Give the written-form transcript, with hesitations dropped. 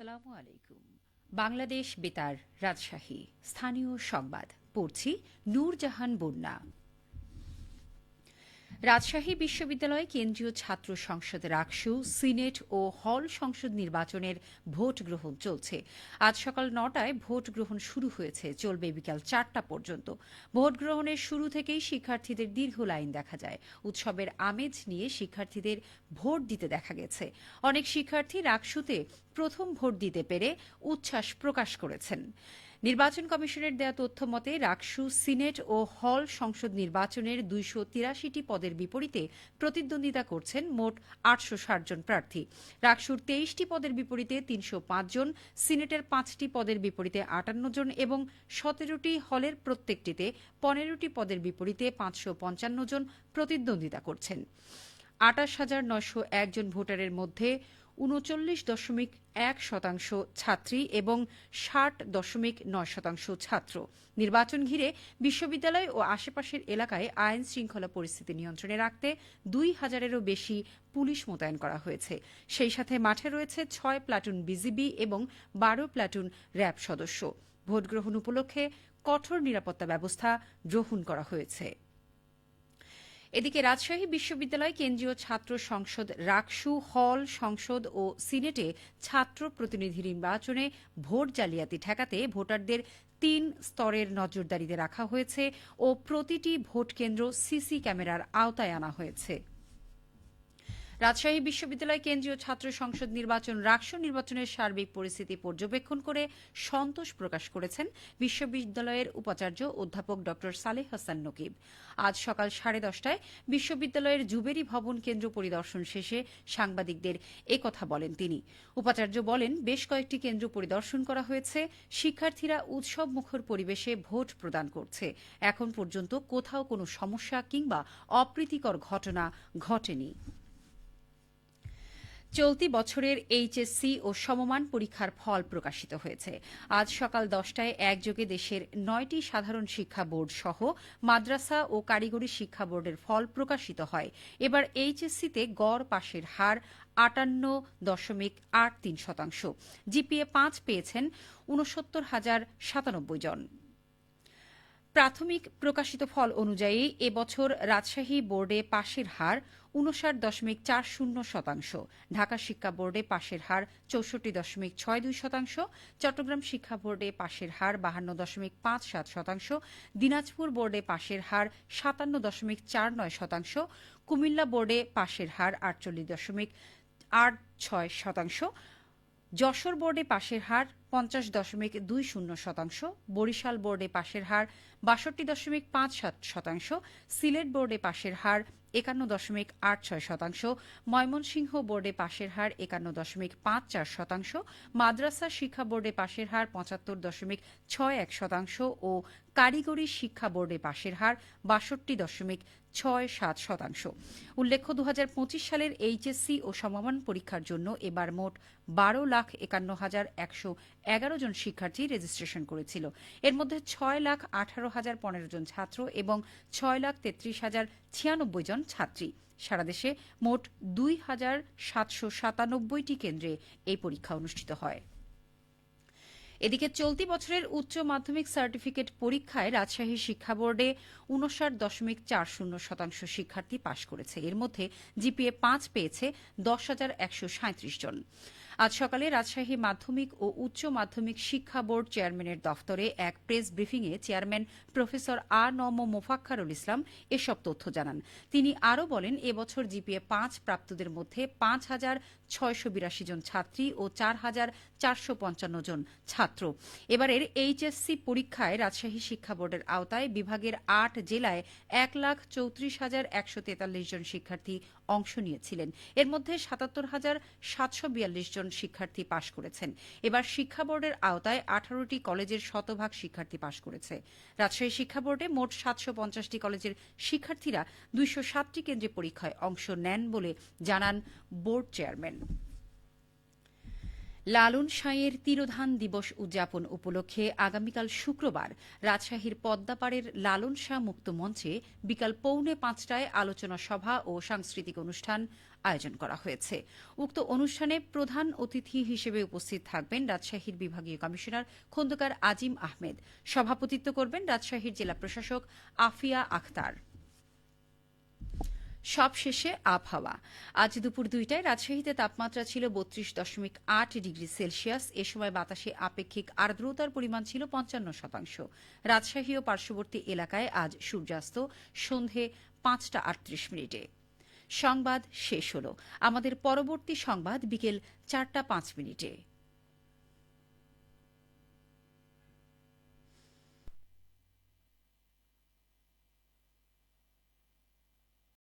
আসসালামু আলাইকুম। বাংলাদেশ বেতার রাজশাহী স্থানীয় সংবাদ পড়ছি নূরজাহান বন্যা। রাজশাহী বিশ্ববিদ্যালয়ে কেন্দ্রীয় ছাত্র সংসদ রাকসু, সিনেট ও হল সংসদ নির্বাচনের ভোট গ্রহণ চলছে। আজ সকাল ৯টায় ভোট গ্রহণ শুরু হয়েছে, চলবে বিকাল ৪টা পর্যন্ত। ভোট গ্রহণের শুরু থেকেই শিক্ষার্থীদের দীর্ঘ লাইন দেখা যায়। উৎসবের আমেজ নিয়ে শিক্ষার্থীদের ভোট দিতে দেখা গেছে। অনেক শিক্ষার্থী রাকসুতে প্রথম ভোট দিতে পেরে উচ্ছ্বাস প্রকাশ করেছেন। নির্বাচন কমিশনের দেয়া তথ্য মতে রাকসু, সিনেট ও হল সংসদ নির্বাচনের ২৮৩টি পদের বিপরীতে প্রতিদ্বন্দ্বিতা করছেন মোট ৮৬০ জন প্রার্থী। রাকসুর ২৩টি পদের বিপরীতে ৩০৫ জন, সিনেটের ৫টি পদের বিপরীতে ৫৮ জন এবং ১৭টি হলের প্রত্যেকটিতে ১৫টি পদের বিপরীতে ৫৫৫ জন প্রতিদ্বন্দ্বিতা করছেন। ২৮,৯০১ জন ভোটারের মধ্যে ৩৯.১% ছাত্রী এবং ৬০.৯% ছাত্র। নির্বাচন ঘিরে বিশ্ববিদ্যালয় ও আশেপাশের এলাকায় আইন শৃঙ্খলা পরিস্থিতি নিয়ন্ত্রণে রাখতে ২,০০০-এরও বেশি পুলিশ মোতায়েন করা হয়েছে। সেই সাথে মাঠে রয়েছে ৬ প্লাটুন বিজিবি এবং ১২ প্লাটুন র্যাব সদস্য। ভোট গ্রহণ উপলক্ষে কঠোর নিরাপত্তা ব্যবস্থা গ্রহণ করা হয়েছে। এদিকে রাজশাহী বিশ্ববিদ্যালয় কেন্দ্রীয় ছাত্র সংসদ রাকসু, হল সংসদ ও সিনেটে ছাত্র প্রতিনিধি নির্বাচনে ভোট জালিয়াতি ঠেকাতে ভোটারদের ৩ স্তরের নজরদারিতে রাখা হয়েছে ও প্রতিটি ভোট কেন্দ্র সিসি ক্যামেরার আওতায় আনা হয়েছে। রাজশাহী বিশ্ববিদ্যালয় কেন্দ্রীয় ছাত্র সংসদ নির্বাচন রাকসু নির্বাচনের সার্বিক পরিস্থিতি পর্যবেক্ষণ করে সন্তোষ প্রকাশ করেছেন বিশ্ববিদ্যালয়ের উপাচার্য অধ্যাপক ড সালেহ হাসান নকিব। আজ সকাল 10:30টায় বিশ্ববিদ্যালয়ের জুবেরি ভবন কেন্দ্র পরিদর্শন শেষে সাংবাদিকদের একথা বলেন তিনি। উপাচার্য বলেন, বেশ কয়েকটি কেন্দ্র পরিদর্শন করা হয়েছে। শিক্ষার্থীরা উৎসবমুখর পরিবেশে ভোট প্রদান করছে। এখন পর্যন্ত কোথাও কোনো সমস্যা কিংবা অপ্রীতিকর ঘটনা ঘটেনি। চলতি বছরের এইচএসসি ও সমমান পরীক্ষার ফল প্রকাশিত হয়েছে। আজ সকাল 10টায় একযোগে দেশের 9টি সাধারণ শিক্ষা বোর্ড সহ মাদ্রাসা ও কারিগরি শিক্ষা বোর্ডের ফল প্রকাশিত হয়। এবার এইচএসসিতে গড় পাশের হার 58.83%। জিপিএ 5 পেয়েছেন ৬৯,০৯৭ জন। প্রাথমিক প্রকাশিত ফল অনুযায়ী এবছর রাজশাহী বোর্ডে পাশের হার ৫৯.৪০%, ঢাকা শিক্ষা বোর্ডে পাশের হার ৬৪.৬২%, চট্টগ্রাম শিক্ষা বোর্ডে পাশের হার ৫২.৫৭%, দিনাজপুর বোর্ডে পাশের হার ৫৭.৪৯%, কুমিল্লা বোর্ডে পাশের হার ৪৮.৮৬%, যশোর বোর্ডে পাশের হার ৫০.২০%, বরিশাল বোর্ডে পাশের হার ৬২.৫৭%, সিলেট বোর্ডে পাশের হার ৫১.৮৬%, ময়মনসিংহ বোর্ডে পাশের হার ৫১.৫৪%, মাদ্রাসা শিক্ষা বোর্ডে পাশের হার ৭৫.৬১% ও কারিগরি শিক্ষা বোর্ডে পাশের হার ৬২.৬৭%। উল্লেখ্য, ২০২৫ সালের এইচএসসি ও সমমান পরীক্ষার জন্য এবার মোট ১২,৫১,১১ জন শিক্ষার্থী রেজিস্ট্রেশন করেছিল। এর মধ্যে ৬,১৮,০১৫ জন ছাত্র এবং ৬,৩৩,০৯৬ জন ছাত্রী। সারা দেশে মোট ২,৭৯৭টি কেন্দ্রে এই পরীক্ষা অনুষ্ঠিত হয়। এদিকে চলতি বছরের উচ্চ মাধ্যমিক সার্টিফিকেট পরীক্ষায় রাজশাহী শিক্ষা বোর্ডে ৫৯.৪০% শিক্ষার্থী পাশ করেছে। এর মধ্যে জিপিএ 5 পেয়েছে ১০,১৩৭ জন। আজ সকালে রাজশাহী মাধ্যমিক ও উচ্চ মাধ্যমিক শিক্ষা বোর্ড চেয়ারম্যানের দফতরে এক প্রেস ব্রিফিংয়ে চেয়ারম্যান প্রফেসর আ.ন.ম মোফাক্কারুল ইসলাম এসব তথ্য জানান। তিনি আরও বলেন, এবছর জিপিএ 5 প্রাপ্তদের মধ্যে ৫,৬৮২ জন ছাত্রী ও ৪,৪৫৫ জন ছাত্র। এবারের এইচএসসি পরীক্ষায় রাজশাহী শিক্ষা বোর্ডের আওতায় বিভাগের 8 জেলায় ১,৩৪,১৪৩ জন শিক্ষার্থী অংশ নিয়েছিলেন। এর মধ্যে ৭৭,৭৪২ জন শিক্ষার্থী পাশ করেছেন। এবার শিক্ষা বোর্ডের আওতায় 18টি কলেজের শতভাগ শিক্ষার্থী পাশ করেছে। রাজশাহী শিক্ষা বোর্ডে মোট 750টি কলেজের শিক্ষার্থীরা 207টি কেন্দ্রে পরীক্ষায় অংশ নেন বলে জানান বোর্ড চেয়ারম্যান। লালন সাঁইয়ের তিরোধান দিবস উদযাপন উপলক্ষে আগামীকাল শুক্রবার রাজশাহীর পদ্মাপাড়ের লালন শাহ মুক্ত মঞ্চে বিকাল 4:45টায় আলোচনা সভা ও সাংস্কৃতিক অনুষ্ঠান আয়োজন করা হয়েছে। উক্ত অনুষ্ঠানে প্রধান অতিথি হিসেবে উপস্থিত থাকবেন রাজশাহীর বিভাগীয় কমিশনার খোন্দকার আজিম আহমেদ। সভাপতিত্ব করবেন রাজশাহীর জেলা প্রশাসক আফিয়া আখতার। সবশেষে আবহাওয়া। আজ দুপুর 2টায় রাজশাহীতে তাপমাত্রা ছিল 32.8 ডিগ্রি সেলসিয়াস। এ সময় বাতাসে আপেক্ষিক আর্দ্রতার পরিমাণ ছিল 55%। রাজশাহী ও পার্শ্ববর্তী এলাকায় আজ সূর্যাস্ত সন্ধে 5:38। সংবাদ শেষ হল। আমাদের পরবর্তী সংবাদ বিকেল 4:05।